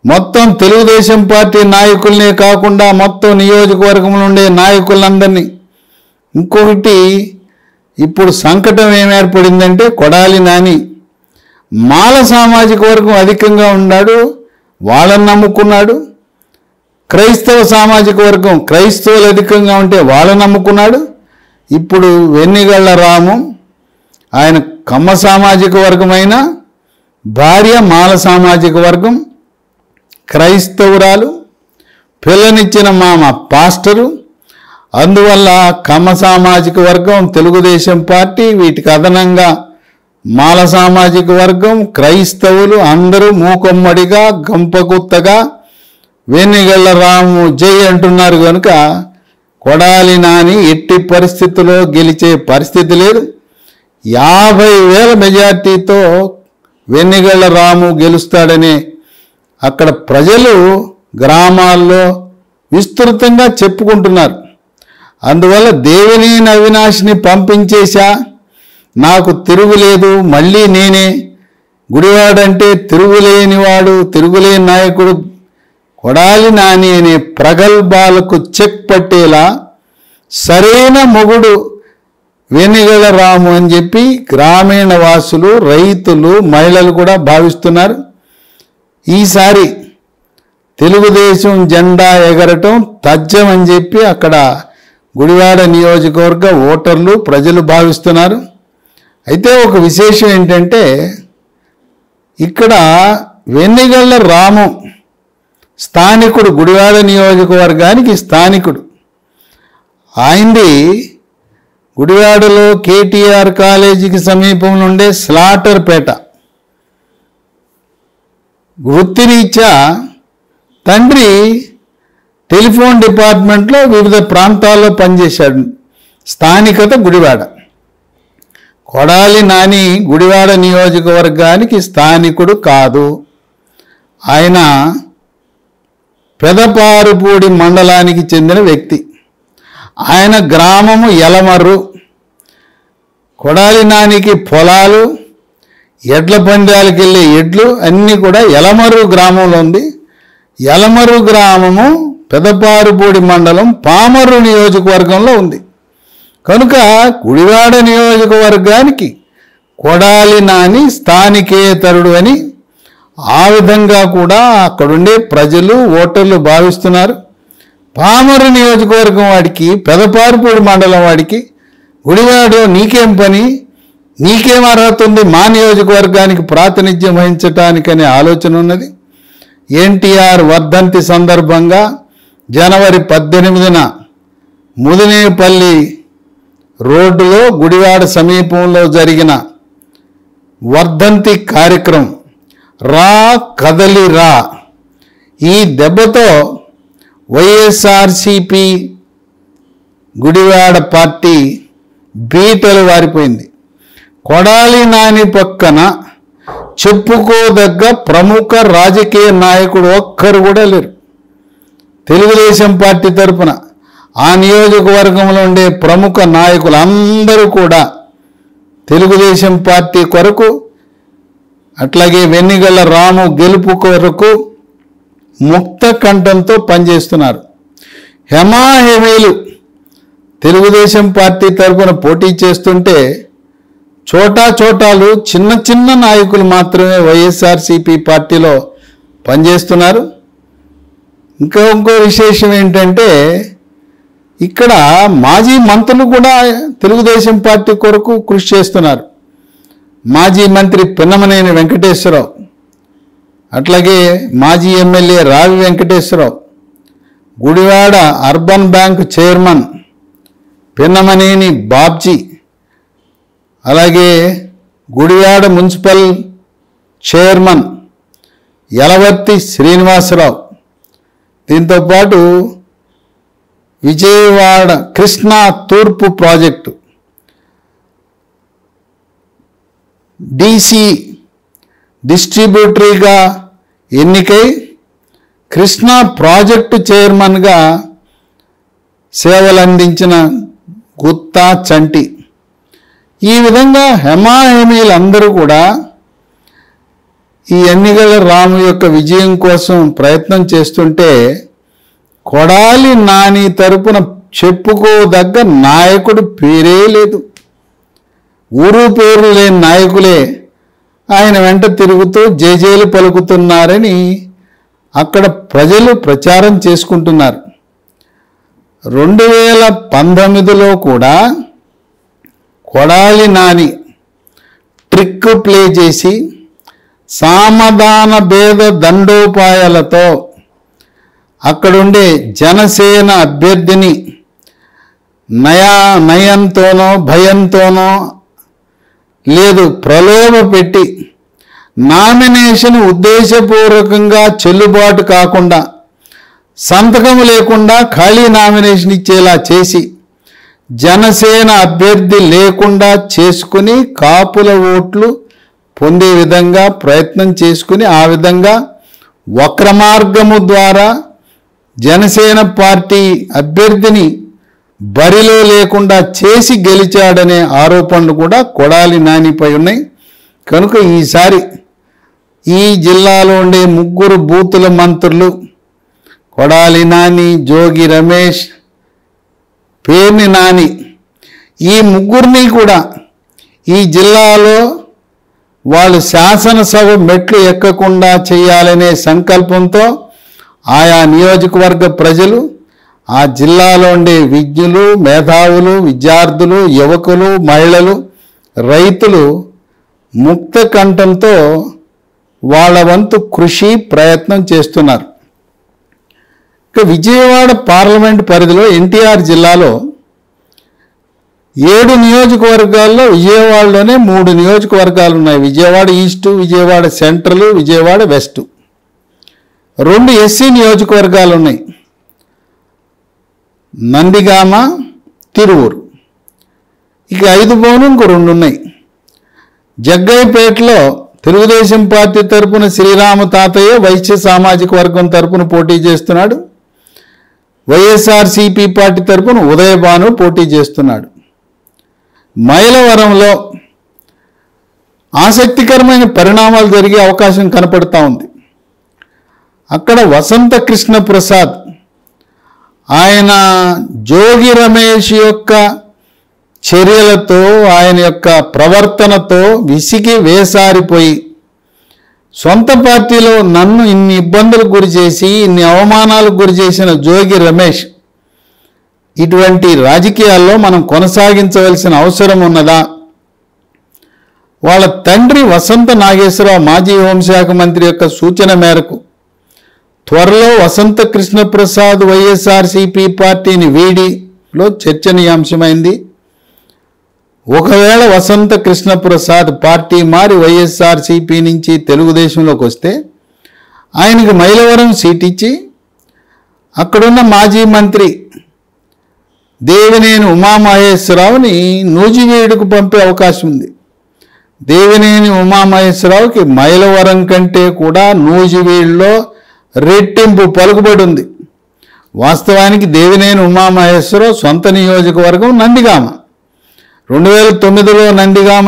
మొత్తం తెలుగుదేశం పార్టీ నాయకులనే కాకుండా మొత్తం నియోజకవర్గంలో ఉండే నాయకులందరినీ. ఇంకొకటి ఇప్పుడు సంకటం ఏం ఏర్పడిందంటే కొడాలి నాని మాల సామాజిక వర్గం అధికంగా ఉన్నాడు, వాళ్ళని నమ్ముకున్నాడు. క్రైస్తవ సామాజిక వర్గం క్రైస్తవులు అధికంగా ఉంటే వాళ్ళని నమ్ముకున్నాడు. ఇప్పుడు వెన్నిగళ్ల రాము ఆయన కమ్మ సామాజిక వర్గమైన భార్య మాల సామాజిక వర్గం, క్రైస్తవురాలు, పిల్లనిచ్చిన మామ పాస్టరు. అందువల్ల కమ్మ సామాజిక వర్గం, తెలుగుదేశం పార్టీ, వీటికి అదనంగా మాల సామాజిక వర్గం, క్రైస్తవులు అందరూ మూకొమ్మడిగా గంపగుత్తగా వెన్నిగళ్ల రాము జై అంటున్నారు కనుక కొడాలి నాని ఎట్టి పరిస్థితుల్లో గెలిచే పరిస్థితి లేదు. 50,000 మెజార్టీతో వెన్నిగళ్ల రాము గెలుస్తాడని అక్కడ ప్రజలు గ్రామాల్లో విస్తృతంగా చెప్పుకుంటున్నారు. అందువల్ల దేవినేని అవినాష్ని పంపించేశా, నాకు తిరుగులేదు, మళ్ళీ నేనే, గుడివాడంటే తిరుగులేనివాడు, తిరుగులేని నాయకుడు కొడాలి నాని అనే ప్రగల్భాలకు చెక్ పట్టేలా సరైన మొగుడు వెన్నిగళ్ల రాము అని చెప్పి గ్రామీణ వాసులు, రైతులు, మహిళలు కూడా భావిస్తున్నారు. ఈసారి తెలుగుదేశం జెండా ఎగరటం తథ్యం అని చెప్పి అక్కడ గుడివాడ నియోజకవర్గ ఓటర్లు, ప్రజలు భావిస్తున్నారు. అయితే ఒక విశేషం ఏంటంటే ఇక్కడ వెన్నిగళ్ల రాము స్థానికుడు, గుడివాడ నియోజకవర్గానికి స్థానికుడు. ఆయనది గుడివాడలో కేటీఆర్ కాలేజీకి సమీపంలో ఉండే స్లాటర్పేట. వృత్తిరీత్యా తండ్రి టెలిఫోన్ డిపార్ట్మెంట్లో వివిధ ప్రాంతాల్లో పనిచేశాడు. స్థానికత గుడివాడ. కొడాలి నాని గుడివాడ నియోజకవర్గానికి స్థానికుడు కాదు. ఆయన పెదపారుపూడి మండలానికి చెందిన వ్యక్తి. ఆయన గ్రామము యలమర్రు. కొడాలి నానికి పొలాలు, ఎడ్ల పందాలకు వెళ్ళే ఎడ్లు అన్నీ కూడా యలమర్రు గ్రామంలో ఉంది. యలమర్రు గ్రామము పెదపారుపూడి మండలం పామర్రు నియోజకవర్గంలో ఉంది. కనుక గుడివాడ నియోజకవర్గానికి కొడాలి నాని స్థానికేతరుడు అని ఆ విధంగా కూడా అక్కడుండే ప్రజలు, ఓటర్లు భావిస్తున్నారు. పామర్రు నియోజకవర్గం వాడికి, పెదపారుపూడి మండలం వాడికి గుడివాడలో నీకేం పని, నీకేం అర్హత ఉంది మా నియోజకవర్గానికి ప్రాతినిధ్యం వహించటానికనే ఆలోచన ఉన్నది. ఎన్టీఆర్ వర్ధంతి సందర్భంగా జనవరి 18న ముదినేపల్లి రోడ్డులో గుడివాడ సమీపంలో జరిగిన వర్ధంతి కార్యక్రమం రా కదలి రా. ఈ దెబ్బతో వైఎస్ఆర్సిపి గుడివాడ పార్టీ బీటలు వారిపోయింది. కొడాలి నాని పక్కన చెప్పుకోదగ్గ ప్రముఖ రాజకీయ నాయకుడు ఒక్కరు కూడా లేరు. తెలుగుదేశం పార్టీ తరఫున ఆ నియోజకవర్గంలో ఉండే ప్రముఖ నాయకులు అందరూ కూడా తెలుగుదేశం పార్టీ కొరకు, అట్లాగే వెన్నిగళ్ల రాము గెలుపు కొరకు ముక్త కంఠంతో పనిచేస్తున్నారు. హెమాహెమీలు తెలుగుదేశం పార్టీ తరఫున పోటీ చేస్తుంటే చోటాలు చిన్న చిన్న నాయకులు మాత్రమే వైఎస్ఆర్సిపి పార్టీలో పనిచేస్తున్నారు. ఇంకో విశేషం ఏంటంటే ఇక్కడ మాజీ మంత్రులు కూడా తెలుగుదేశం పార్టీ కొరకు కృషి చేస్తున్నారు. మాజీ మంత్రి పిన్నమనేని వెంకటేశ్వరరావు, అట్లాగే మాజీ MLA Ravi Venkateswararao, Gudivada urban bank chairman Pinnamaneni Babji, అలాగే గుడివాడ మున్సిపల్ చైర్మన్ యలవర్తి శ్రీనివాసరావు, దీంతోపాటు విజయవాడ కృష్ణా తూర్పు ప్రాజెక్టు డీసీ డిస్ట్రిబ్యూటరీగా ఎన్నికై కృష్ణా ప్రాజెక్టు చైర్మన్గా సేవలందించిన గుత్తా చంటి. ఈ విధంగా హెమాహెమీలందరూ కూడా ఈ ఎన్నికల రాము యొక్క విజయం కోసం ప్రయత్నం చేస్తుంటే కొడాలి నాని తరపున చెప్పుకోదగ్గ నాయకుడు పేరే లేదు. ఊరు పేరు లేని నాయకులే ఆయన వెంట తిరుగుతూ జేజేలు పలుకుతున్నారని అక్కడ ప్రజలు ప్రచారం చేసుకుంటున్నారు. 2019లో కూడా కొడాలి నాని ట్రిక్ ప్లే చేసి సామధాన భేద దండోపాయాలతో అక్కడుండే జనసేన అభ్యర్థిని నయంతోనో భయంతోనో లేదు ప్రలోభ పెట్టి నామినేషన్ ఉద్దేశపూర్వకంగా చెల్లుబాటు కాకుండా సంతకం లేకుండా ఖాళీ నామినేషన్ ఇచ్చేలా చేసి జనసేన అభ్యర్థి లేకుండా చేసుకుని కాపుల ఓట్లు పొందే విధంగా ప్రయత్నం చేసుకుని ఆ విధంగా వక్రమార్గము ద్వారా జనసేన పార్టీ అభ్యర్థిని బరిలో లేకుండా చేసి గెలిచాడనే ఆరోపణలు కూడా కొడాలి నానిపై ఉన్నాయి. కనుక ఈసారి ఈ జిల్లాలో ఉండే 3 బూతుల మంత్రులు కొడాలి నాని, జోగి రమేష్, పేర్ని నాని, ఈ 3 కూడా ఈ జిల్లాలో వాళ్ళు శాసనసభ మెట్లు ఎక్కకుండా చేయాలనే సంకల్పంతో ఆయా నియోజకవర్గ ప్రజలు, ఆ జిల్లాలో ఉండే విద్యులు, మేధావులు, విద్యార్థులు, యువకులు, మహిళలు, రైతులు ముక్త కంఠంతో వాళ్ళ వంతు కృషి ప్రయత్నం చేస్తున్నారు. ఇక విజయవాడ పార్లమెంట్ పరిధిలో ఎన్టీఆర్ జిల్లాలో 7 నియోజకవర్గాల్లో విజయవాడలోనే 3 నియోజకవర్గాలు ఉన్నాయి. Vijayawada east, Vijayawada central, Vijayawada west. 2 SC నియోజకవర్గాలు ఉన్నాయి, నందిగామ, తిరువూరు. ఇక 5 పోను ఇంకో 2 ఉన్నాయి. జగ్గయ్యపేటలో తెలుగుదేశం పార్టీ తరపున శ్రీరామ తాతయ్య వైశ్య సామాజిక వర్గం తరపున పోటీ చేస్తున్నాడు. వైఎస్ఆర్సిపి పార్టీ తరపున ఉదయభాను పోటీ చేస్తున్నాడు. మైలవరంలో ఆసక్తికరమైన పరిణామాలు జరిగే అవకాశం కనపడుతూ ఉంది. అక్కడ వసంత కృష్ణ ప్రసాద్ ఆయన జోగి రమేష్ యొక్క చర్యలతో, ఆయన యొక్క ప్రవర్తనతో విసిగి వేసారిపోయి సొంత పార్టీలో నన్ను ఇన్ని ఇబ్బందులకు గురి చేసి, ఇన్ని అవమానాలకు గురి చేసిన జోగి రమేష్ ఇటువంటి రాజకీయాల్లో మనం కొనసాగించవలసిన అవసరం ఉన్నదా? వాళ్ళ తండ్రి వసంత నాగేశ్వరరావు మాజీ హోంశాఖ మంత్రి యొక్క సూచన మేరకు త్వరలో వసంత కృష్ణప్రసాద్ వైఎస్ఆర్సీపీ పార్టీని వీడిలో చర్చనీయాంశమైంది. ఒకవేళ వసంత కృష్ణప్రసాద్ పార్టీ మారి వైఎస్ఆర్సీపీ నుంచి తెలుగుదేశంలోకి వస్తే ఆయనకి మైలవరం సీట్ ఇచ్చి అక్కడున్న మాజీ మంత్రి దేవినేని ఉమామహేశ్వరరావుని నూజివీడుకు పంపే అవకాశం ఉంది. దేవినేని ఉమామహేశ్వరరావుకి మైలవరం కంటే కూడా నూజివీడులో రెట్టింపు పలుకుబడి ఉంది. వాస్తవానికి దేవినేని ఉమామహేశ్వరరావు సొంత నియోజకవర్గం నందిగామ. 2009లో నందిగామ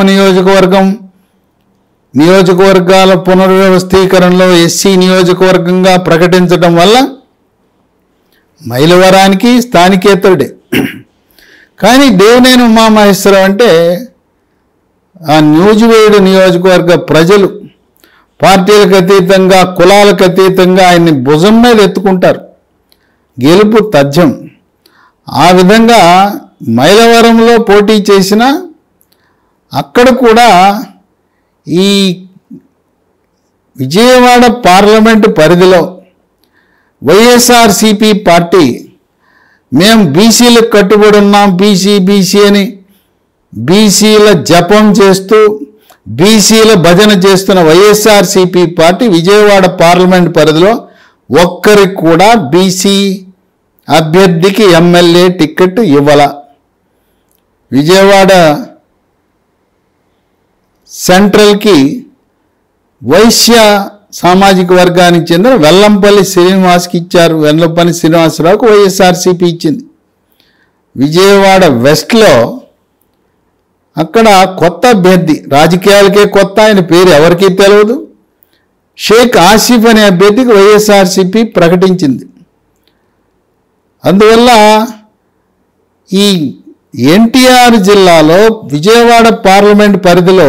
నియోజకవర్గాల పునర్వ్యవస్థీకరణలో ఎస్సీ నియోజకవర్గంగా ప్రకటించడం వల్ల మైలవరానికి స్థానికేతరుడే. కానీ దేవినేని ఉమామహేశ్వరరావు అంటే ఆ నూజివీడు నియోజకవర్గ ప్రజలు పార్టీలకు అతీతంగా కులాలకు అతీతంగా ఆయన్ని భుజం మీద ఎత్తుకుంటారు. గెలుపు తథ్యం. ఆ విధంగా మైలవరంలో పోటీ చేసిన అక్కడ కూడా ఈ విజయవాడ పార్లమెంటు పరిధిలో వైఎస్ఆర్సీపీ పార్టీ మేము బీసీలకు కట్టుబడి ఉన్నాం, బీసీ అని బీసీల జపం చేస్తూ బీసీల భజన చేస్తున్న వైఎస్ఆర్సీపీ పార్టీ విజయవాడ పార్లమెంట్ పరిధిలో ఒక్కరికి కూడా బీసీ అభ్యర్థికి ఎమ్మెల్యే టికెట్ ఇవ్వాల. విజయవాడ సెంట్రల్కి వైశ్య సామాజిక వర్గానికి చెందిన వెల్లంపల్లి శ్రీనివాస్కి ఇచ్చారు. వెల్లంపల్లి శ్రీనివాసరావుకు వైఎస్ఆర్సీపీ ఇచ్చింది. విజయవాడ వెస్ట్లో అక్కడ కొత్త అభ్యర్థి, రాజకీయాలకే కొత్త, ఆయన పేరు ఎవరికీ తెలియదు, షేక్ ఆసిఫ్ అనే అభ్యర్థికి వైఎస్ఆర్సీపీ ప్రకటించింది. అందువల్ల ఈ ఎన్టీఆర్ జిల్లాలో విజయవాడ పార్లమెంట్ పరిధిలో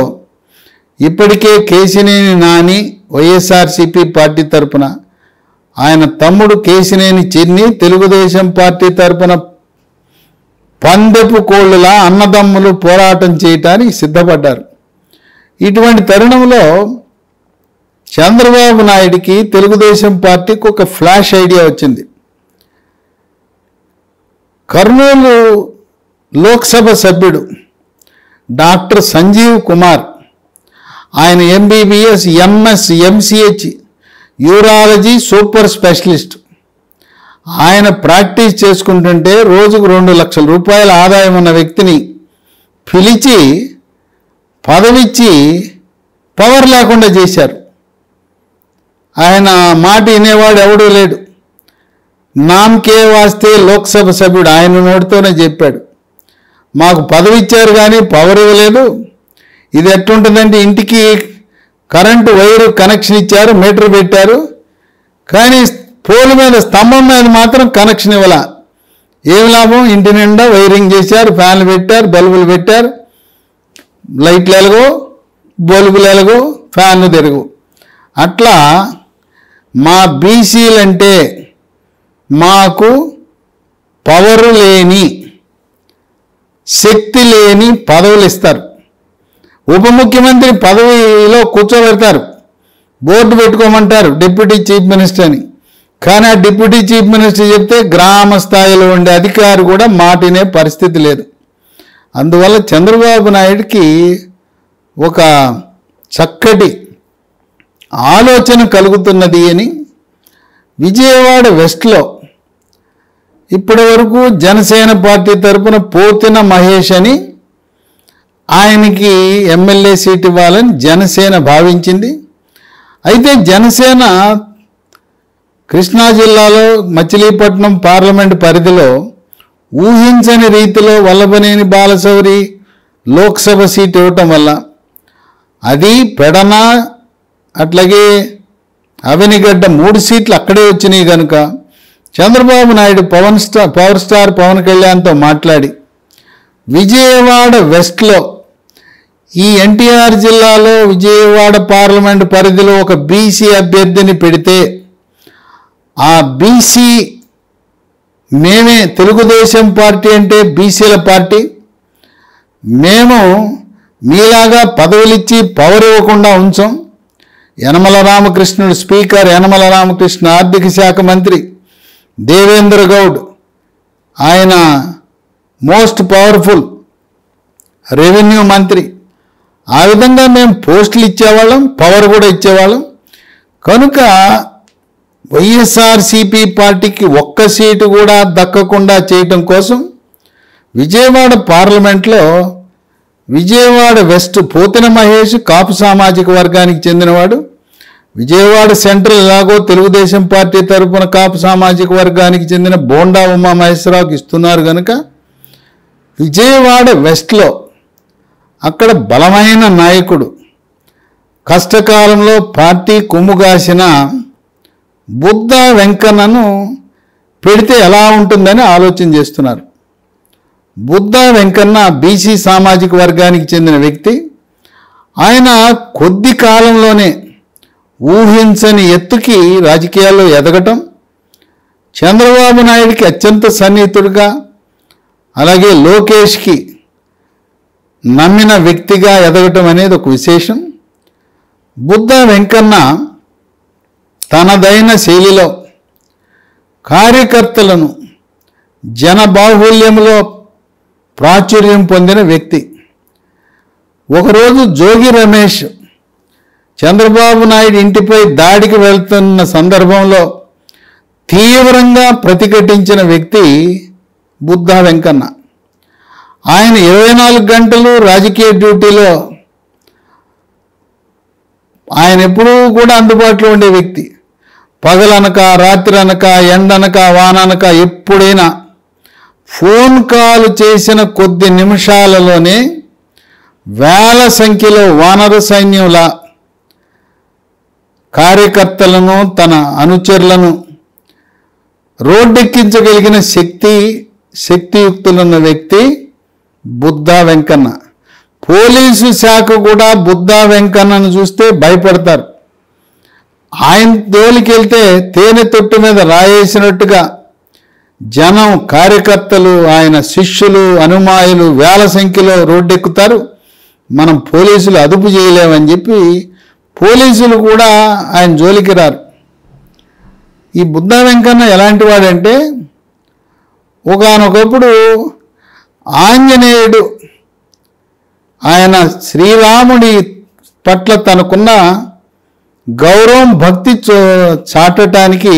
ఇప్పటికే కేశినేని నాని వైఎస్ఆర్సీపీ పార్టీ తరపున, ఆయన తమ్ముడు కేశినేని చిన్ని తెలుగుదేశం పార్టీ తరపున పందెపు కోళ్ళులా అన్నదమ్ములు పోరాటం చేయటానికి సిద్ధపడ్డారు. ఇటువంటి తరుణంలో చంద్రబాబు నాయుడికి తెలుగుదేశం పార్టీకి ఒక ఫ్లాష్ ఐడియా వచ్చింది. కర్నూలు లోక్సభ సభ్యుడు డాక్టర్ సంజీవ్ కుమార్, ఆయన MBBS, MS, MCh urology super specialist. ఆయన ప్రాక్టీస్ చేసుకుంటుంటే రోజుకు 2 లక్షల రూపాయల ఆదాయం ఉన్న వ్యక్తిని పిలిచి పదవిచ్చి పవర్ లేకుండా చేశారు. ఆయన మాట వినేవాడు ఎవడూ లేడు. నామకే వాస్తే లోక్సభ సభ్యుడు ఆయన నోటితోనే చెప్పాడు, మాకు పదవి ఇచ్చారు కానీ పవర్ ఇవ్వలేదు. ఇది ఎట్లుంటుందంటే ఇంటికి కరెంటు వైరు కనెక్షన్ ఇచ్చారు, మీటర్ పెట్టారు, కానీ పోల్ మీద స్తంభం మీద మాత్రం కనెక్షన్ ఇవ్వాల. ఏం లాభం? ఇంటి నిండా వైరింగ్ చేశారు, ఫ్యాన్లు పెట్టారు, బల్బులు పెట్టారు, లైట్లు ఎలగో, బల్బులు ఎలగో, ఫ్యాన్లు తిరగవు. అట్లా మా బీసీలంటే మాకు పవరు లేని, శక్తి లేని పదవులు ఇస్తారు. ఉప ముఖ్యమంత్రి పదవిలో కూర్చోబెడతారు, బోర్డు పెట్టుకోమంటారు డిప్యూటీ చీఫ్ మినిస్టర్ అని. కానీ ఆ డిప్యూటీ చీఫ్ మినిస్టర్ చెప్తే గ్రామ స్థాయిలో ఉండే అధికారి కూడా మాటినే పరిస్థితి లేదు. అందువల్ల చంద్రబాబు నాయుడికి ఒక చక్కటి ఆలోచన కలుగుతున్నది అని విజయవాడ వెస్ట్లో ఇప్పటి వరకు జనసేన పార్టీ తరపున పోతిన మహేష్ అని ఆయనకి ఎమ్మెల్యే సీట్ ఇవ్వాలని జనసేన భావించింది. అయితే జనసేన కృష్ణా జిల్లాలో మచిలీపట్నం పార్లమెంటు పరిధిలో ఊహించని రీతిలో వల్లభనేని బాలశౌరి లోక్సభ సీట్ ఇవ్వటం వల్ల, అది పెడన అట్లాగే అవనిగడ్డ 3 సీట్లు అక్కడే వచ్చినాయి కనుక చంద్రబాబు నాయుడు పవర్ స్టార్ పవన్ కళ్యాణ్తో మాట్లాడి విజయవాడ వెస్ట్లో ఈ ఎన్టీఆర్ జిల్లాలో విజయవాడ పార్లమెంటు పరిధిలో ఒక బీసీ అభ్యర్థిని పెడితే ఆ బీసీ మేమే, తెలుగుదేశం పార్టీ అంటే బీసీల పార్టీ, మేము మీలాగా పదవులిచ్చి పవర్ ఇవ్వకుండా ఉంచాం. యనమల రామకృష్ణుడు స్పీకర్, యనమల రామకృష్ణ ఆర్థిక శాఖ మంత్రి, దేవేంద్ర గౌడ్ ఆయన మోస్ట్ పవర్ఫుల్ రెవెన్యూ మంత్రి. ఆ విధంగా మేము పోస్టులు ఇచ్చేవాళ్ళం, పవర్ కూడా ఇచ్చేవాళ్ళం. కనుక వైఎస్ఆర్సీపీ పార్టీకి ఒక్క సీటు కూడా దక్కకుండా చేయటం కోసం విజయవాడ పార్లమెంట్లో విజయవాడ వెస్ట్ పోతిన మహేష్ కాపు సామాజిక వర్గానికి చెందినవాడు, విజయవాడ సెంట్రల్ ఎలాగో తెలుగుదేశం పార్టీ తరఫున కాపు సామాజిక వర్గానికి చెందిన బోండా ఉమామహేశ్వరరావుకి ఇస్తున్నారు కనుక విజయవాడ వెస్ట్లో అక్కడ బలమైన నాయకుడు, కష్టకాలంలో పార్టీ కొమ్ముగాసిన బుద్ధా వెంకన్నను పెడితే ఎలా ఉంటుందని ఆలోచన చేస్తున్నారు. బుద్ధా వెంకన్న బీసీ సామాజిక వర్గానికి చెందిన వ్యక్తి. ఆయన కొద్ది కాలంలోనే ఊహించని ఎత్తుకి రాజకీయాల్లో ఎదగటం, చంద్రబాబు నాయుడికి అత్యంత సన్నిహితుడిగా, అలాగే లోకేష్కి నమ్మిన వ్యక్తిగా ఎదగటం అనేది ఒక విశేషం. బుద్ధా వెంకన్న తనదైన శైలిలో కార్యకర్తలను జనబాహుల్యంలో ప్రాచుర్యం పొందిన వ్యక్తి. ఒకరోజు జోగి రమేష్ చంద్రబాబు నాయుడు ఇంటిపై దాడికి వెళ్తున్న సందర్భంలో తీవ్రంగా ప్రతిఘటించిన వ్యక్తి బుద్ధా వెంకన్న. ఆయన 24 గంటలు రాజకీయ డ్యూటీలో ఆయన ఎప్పుడూ కూడా అందుబాటులో ఉండే వ్యక్తి. పగలనక, రాత్రి అనక, ఎండనక, వాననక ఎప్పుడైనా ఫోన్ కాల్ చేసిన కొద్ది నిమిషాలలోనే వేల సంఖ్యలో వానర సైన్యంలా కార్యకర్తలను, తన అనుచరులను రోడ్డెక్కించగలిగిన శక్తియుక్తులున్న వ్యక్తి బుద్ధా వెంకన్న. పోలీసు శాఖ కూడా బుద్ధా వెంకన్నను చూస్తే భయపడతారు. ఆయన జోలికి వెళ్తే తేనె తొట్టు మీద రాయేసినట్టుగా జనం, కార్యకర్తలు, ఆయన శిష్యులు, అనుమాయులు వేల సంఖ్యలో రోడ్డెక్కుతారు. మనం పోలీసులు అదుపు చేయలేమని చెప్పి పోలీసులు కూడా ఆయన జోలికి రారు. ఈ బుద్ధా వెంకన్న ఎలాంటి వాడంటే, ఒకానొకప్పుడు ఆంజనేయుడు ఆయన శ్రీరాముడి పట్ల తనకున్న గౌరవం, భక్తి చాటడానికి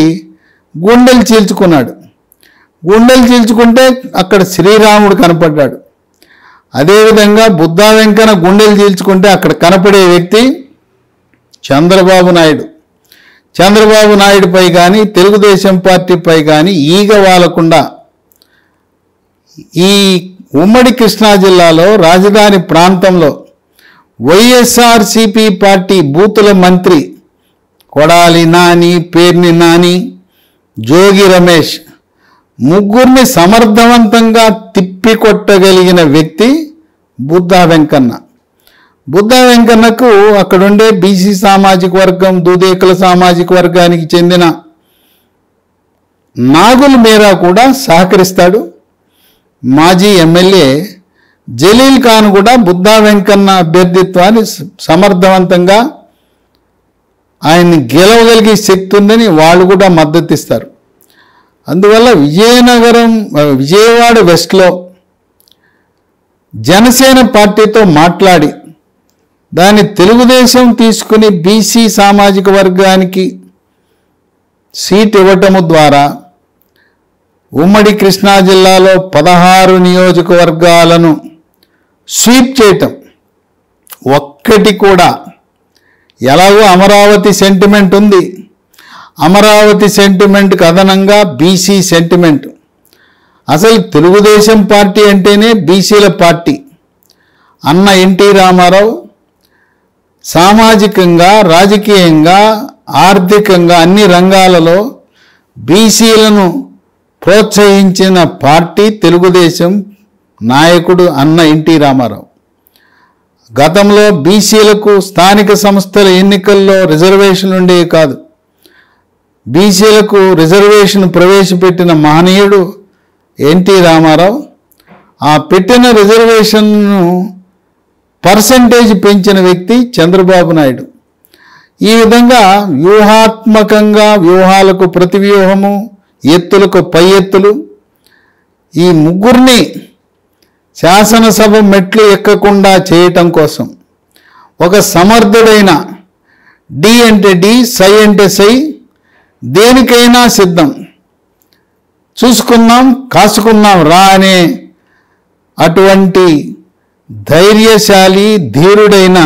గుండెలు చీల్చుకున్నాడు. గుండెలు చీల్చుకుంటే అక్కడ శ్రీరాముడు కనపడ్డాడు. అదేవిధంగా బుద్ధా వెంకన్న గుండెలు చీల్చుకుంటే అక్కడ కనపడే వ్యక్తి చంద్రబాబు నాయుడు. చంద్రబాబు నాయుడుపై కానీ, తెలుగుదేశం పార్టీపై కానీ ఈగ వాలకుండా ఈ ఉమ్మడి కృష్ణా జిల్లాలో రాజధాని ప్రాంతంలో వైఎస్ఆర్సీపీ పార్టీ బూతుల మంత్రి కొడాలి నాని, పేర్ని నాని, జోగి రమేష్ ముగ్గురిని సమర్థవంతంగా తిప్పికొట్టగలిగిన వ్యక్తి బుద్ధా వెంకన్న. బుద్ధా వెంకన్నకు అక్కడుండే బీసీ సామాజిక వర్గం, దూదేకుల సామాజిక వర్గానికి చెందిన నాగుల్ మీరా కూడా సహకరిస్తాడు. మాజీ ఎమ్మెల్యే జలీల్ ఖాన్ కూడా బుద్ధా వెంకన్న అభ్యర్థిత్వాన్ని సమర్థవంతంగా ఆయన్ని గెలవగలిగే శక్తి ఉందని వాళ్ళు కూడా మద్దతు ఇస్తారు. అందువల్ల విజయవాడ వెస్ట్లో జనసేన పార్టీతో మాట్లాడి దాన్ని తెలుగుదేశం తీసుకుని బీసీ సామాజిక వర్గానికి సీట్ ఇవ్వటము ద్వారా ఉమ్మడి కృష్ణా జిల్లాలో 16 నియోజకవర్గాలను స్వీప్ చేయటం. ఒక్కటి కూడా, ఎలాగో అమరావతి సెంటిమెంట్ ఉంది, అమరావతి సెంటిమెంట్కి అదనంగా బీసీ సెంటిమెంట్. అసలు తెలుగుదేశం పార్టీ అంటేనే బీసీల పార్టీ. అన్న ఎన్టీ రామారావు సామాజికంగా, రాజకీయంగా, ఆర్థికంగా అన్ని రంగాలలో బీసీలను ప్రోత్సహించిన పార్టీ తెలుగుదేశం నాయకుడు అన్న ఎన్టీ రామారావు. గతంలో బీసీలకు స్థానిక సంస్థల ఎన్నికల్లో రిజర్వేషన్లు ఉండేవి కాదు. బీసీలకు రిజర్వేషన్ ప్రవేశపెట్టిన మహనీయుడు ఎన్టీ రామారావు. ఆ పెట్టిన రిజర్వేషన్ను పర్సంటేజ్ పెంచిన వ్యక్తి చంద్రబాబు నాయుడు. ఈ విధంగా వ్యూహాత్మకంగా వ్యూహాలకు ప్రతి వ్యూహము, ఎత్తులకు పై ఎత్తులు, ఈ ముగ్గురిని శాసనసభ మెట్లు ఎక్కకుండా చేయటం కోసం ఒక సమర్థుడైన డి అంటే డి, సై అంటే సై, దేనికైనా సిద్ధం, చూసుకుందాం కాసుకుందాం రా అనే అటువంటి ధైర్యశాలి ధీరుడైన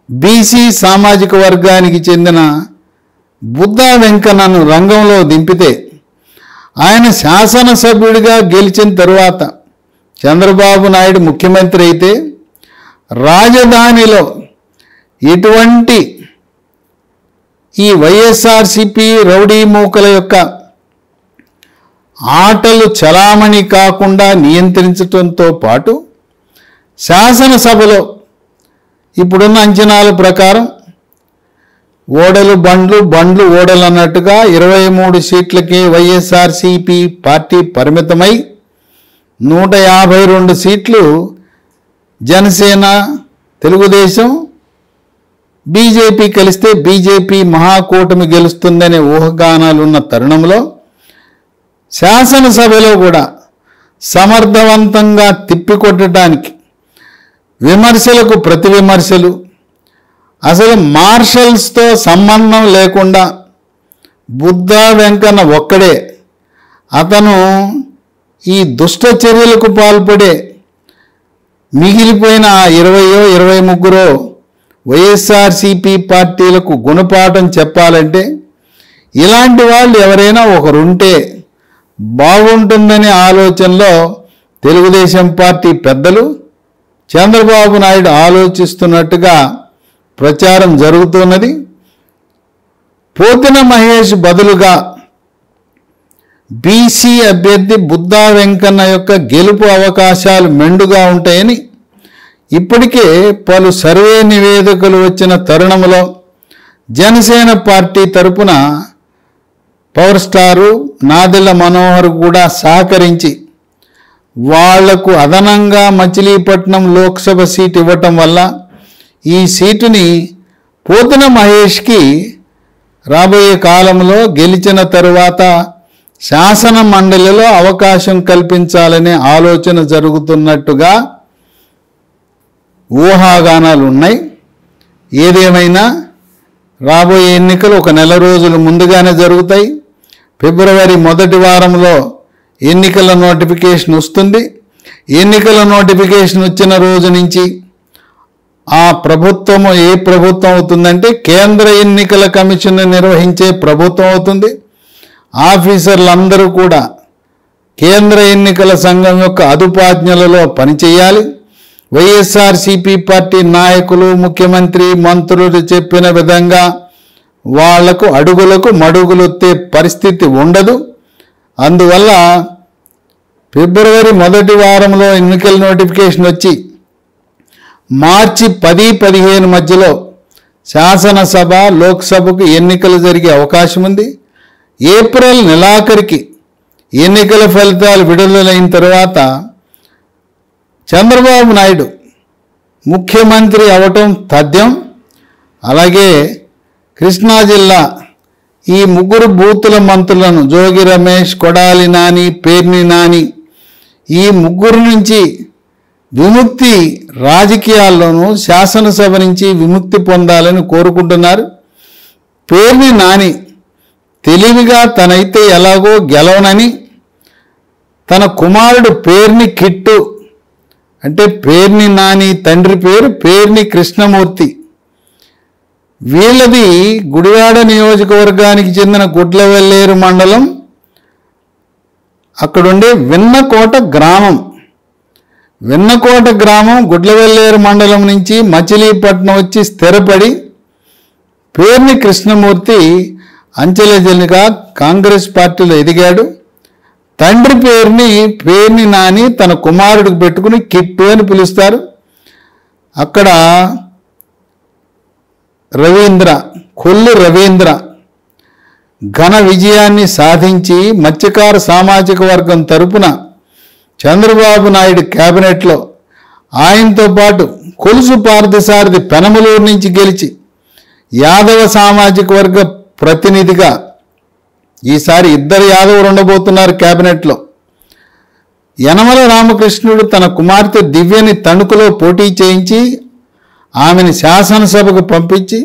బీసీ సామాజిక వర్గానికి చెందిన బుద్ధా వెంకన్నను రంగంలో దింపితే ఆయన శాసనసభ్యుడిగా గెలిచిన తరువాత చంద్రబాబు నాయుడు ముఖ్యమంత్రి అయితే రాజధానిలో ఇటువంటి ఈ వైఎస్ఆర్సిపి రౌడీ మూకల యొక్క ఆటలు చలామణి కాకుండా నియంత్రించడంతో పాటు శాసనసభలో ఇప్పుడున్న అంచనాల ప్రకారం ఓడలు బండ్లు, బండ్లు ఓడలు అన్నట్టుగా 23 సీట్లకే వైఎస్ఆర్సిపి పార్టీ పరిమితమై 152 సీట్లు జనసేన, తెలుగుదేశం, బీజేపీ కలిస్తే బీజేపీ మహాకూటమి గెలుస్తుందనే ఊహాగానాలున్న తరుణంలో శాసనసభలో కూడా సమర్థవంతంగా తిప్పికొట్టడానికి విమర్శలకు ప్రతి విమర్శలు, అసలు మార్షల్స్తో సంబంధం లేకుండా బుద్ధా వెంకన్న ఒక్కడే, అతను ఈ దుష్ట చర్యలకు పాల్పడే మిగిలిపోయిన 20-23 వైఎస్ఆర్సిపి పార్టీలకు గుణపాఠం చెప్పాలంటే ఇలాంటి వాళ్ళు ఎవరైనా ఒకరుంటే బాగుంటుందనే ఆలోచనలో తెలుగుదేశం పార్టీ పెద్దలు చంద్రబాబు నాయుడు ఆలోచిస్తున్నట్టుగా ప్రచారం జరుగుతున్నది. పోతిన మహేష్ బదులుగా బీసీ అభ్యర్థి బుద్ధా వెంకన్న యొక్క గెలుపు అవకాశాలు మెండుగా ఉంటాయని ఇప్పటికే పలు సర్వే నివేదికలు వచ్చిన తరుణంలో జనసేన పార్టీ తరపున పవర్ స్టారు నాదెళ్ల మనోహర్ కూడా సహకరించి వాళ్లకు అదనంగా మచిలీపట్నం లోక్సభ సీటు ఇవ్వటం వల్ల ఈ సీటుని పోతిన మహేష్కి రాబోయే కాలంలో గెలిచిన తరువాత శాసన మండలిలో అవకాశం కల్పించాలనే ఆలోచన జరుగుతున్నట్టుగా ఊహాగానాలు ఉన్నాయి. ఏదేమైనా రాబోయే ఎన్నికలు ఒక నెల రోజులు ముందుగానే జరుగుతాయి. ఫిబ్రవరి మొదటి వారంలో ఎన్నికల నోటిఫికేషన్ వస్తుంది. ఎన్నికల నోటిఫికేషన్ వచ్చిన రోజు నుంచి ఆ ప్రభుత్వము ఏ ప్రభుత్వం అవుతుందంటే కేంద్ర ఎన్నికల కమిషన్ నిర్వహించే ప్రభుత్వం అవుతుంది. ఆఫీసర్లందరూ కూడా కేంద్ర ఎన్నికల సంఘం యొక్క అదుపాజ్ఞలలో పనిచేయాలి. వైఎస్ఆర్సిపి పార్టీ నాయకులు, ముఖ్యమంత్రి, మంత్రులు చెప్పిన విధంగా వాళ్లకు అడుగులకు మడుగులొత్తే పరిస్థితి ఉండదు. అందువల్ల ఫిబ్రవరి మొదటి వారంలో ఎన్నికల నోటిఫికేషన్ వచ్చి మార్చి 10-15 మధ్యలో శాసనసభ, లోక్సభకు ఎన్నికలు జరిగే అవకాశం ఉంది. ఏప్రిల్ నెలాఖరికి ఎన్నికల ఫలితాలు విడుదలైన తర్వాత చంద్రబాబు నాయుడు ముఖ్యమంత్రి అవటం తథ్యం. అలాగే కృష్ణా జిల్లా ఈ ముగ్గురు బూతుల మంత్రులను జోగి రమేష్, కొడాలి నాని, పేర్ని నాని ఈ ముగ్గురు నుంచి విముక్తి రాజకీయాల్లోనూ శాసనసభ నుంచి విముక్తి పొందాలని కోరుకుంటున్నారు. పేర్ని నాని తెలివిగా తనైతే ఎలాగో గెలవనని తన కుమారుడు పేర్ని కిట్టు, అంటే పేర్ని నాని తండ్రి పేరు పేర్ని కృష్ణమూర్తి, వీళ్ళది గుడివాడ నియోజకవర్గానికి చెందిన గుడ్లవెల్లేరు మండలం, అక్కడుండే విన్నకోట గ్రామం. విన్నకోట గ్రామం గుడ్లవెల్లేరు మండలం నుంచి మచిలీపట్నం వచ్చి స్థిరపడి పేర్ని కృష్ణమూర్తి అంచెలజెల్లిగా కాంగ్రెస్ పార్టీలో ఎదిగాడు. తండ్రి పేర్ని నాని తన కుమారుడికి పెట్టుకుని కిట్టు అని పిలుస్తారు. అక్కడ కొల్లు రవీంద్ర ఘన విజయాన్ని సాధించి మత్స్యకార సామాజిక వర్గం తరపున చంద్రబాబు నాయుడు కేబినెట్లో ఆయనతో పాటు కొలుసు పార్థసారథి పెనమలూరు నుంచి గెలిచి యాదవ సామాజిక వర్గ ప్రతినిధిగా ఈసారి 2 యాదవులు ఉండబోతున్నారు క్యాబినెట్లో. యనమల రామకృష్ణుడు తన కుమార్తె దివ్యని తణుకులో పోటీ చేయించి ఆమెను శాసనసభకు పంపించి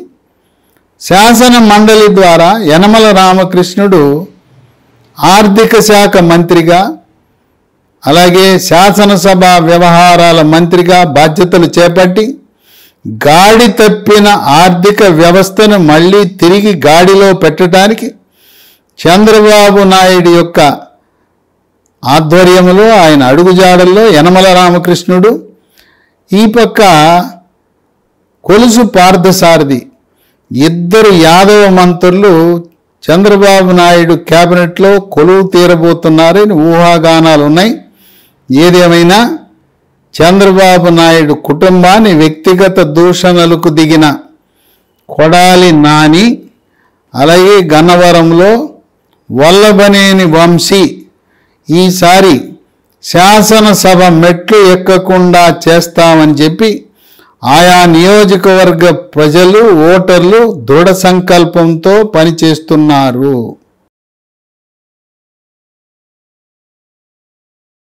శాసన మండలి ద్వారా యనమల రామకృష్ణుడు ఆర్థిక శాఖ మంత్రిగా అలాగే శాసనసభ వ్యవహారాల మంత్రిగా బాధ్యతలు చేపట్టి గాడి తప్పిన ఆర్థిక వ్యవస్థను మళ్ళీ తిరిగి గాడిలో పెట్టడానికి చంద్రబాబు నాయుడు యొక్క ఆధ్వర్యంలో ఆయన అడుగుజాడల్లో యనమల రామకృష్ణుడు, ఈ పక్క కొలుసు పార్థసారథి 2 యాదవ మంత్రులు చంద్రబాబు నాయుడు క్యాబినెట్లో కొలువు తీరబోతున్నారని ఊహాగానాలు ఉన్నాయి. ఏదేమైనా చంద్రబాబు నాయుడు కుటుంబాన్ని వ్యక్తిగత దూషణలకు దిగిన కొడాలి నాని, అలాగే గన్నవరంలో వల్లభనేని వంశీ ఈసారి శాసనసభ మెట్లు ఎక్కకుండా చేస్తామని చెప్పి ఆయా నియోజకవర్గ ప్రజలు, ఓటర్లు దృఢ సంకల్పంతో పనిచేస్తున్నారు.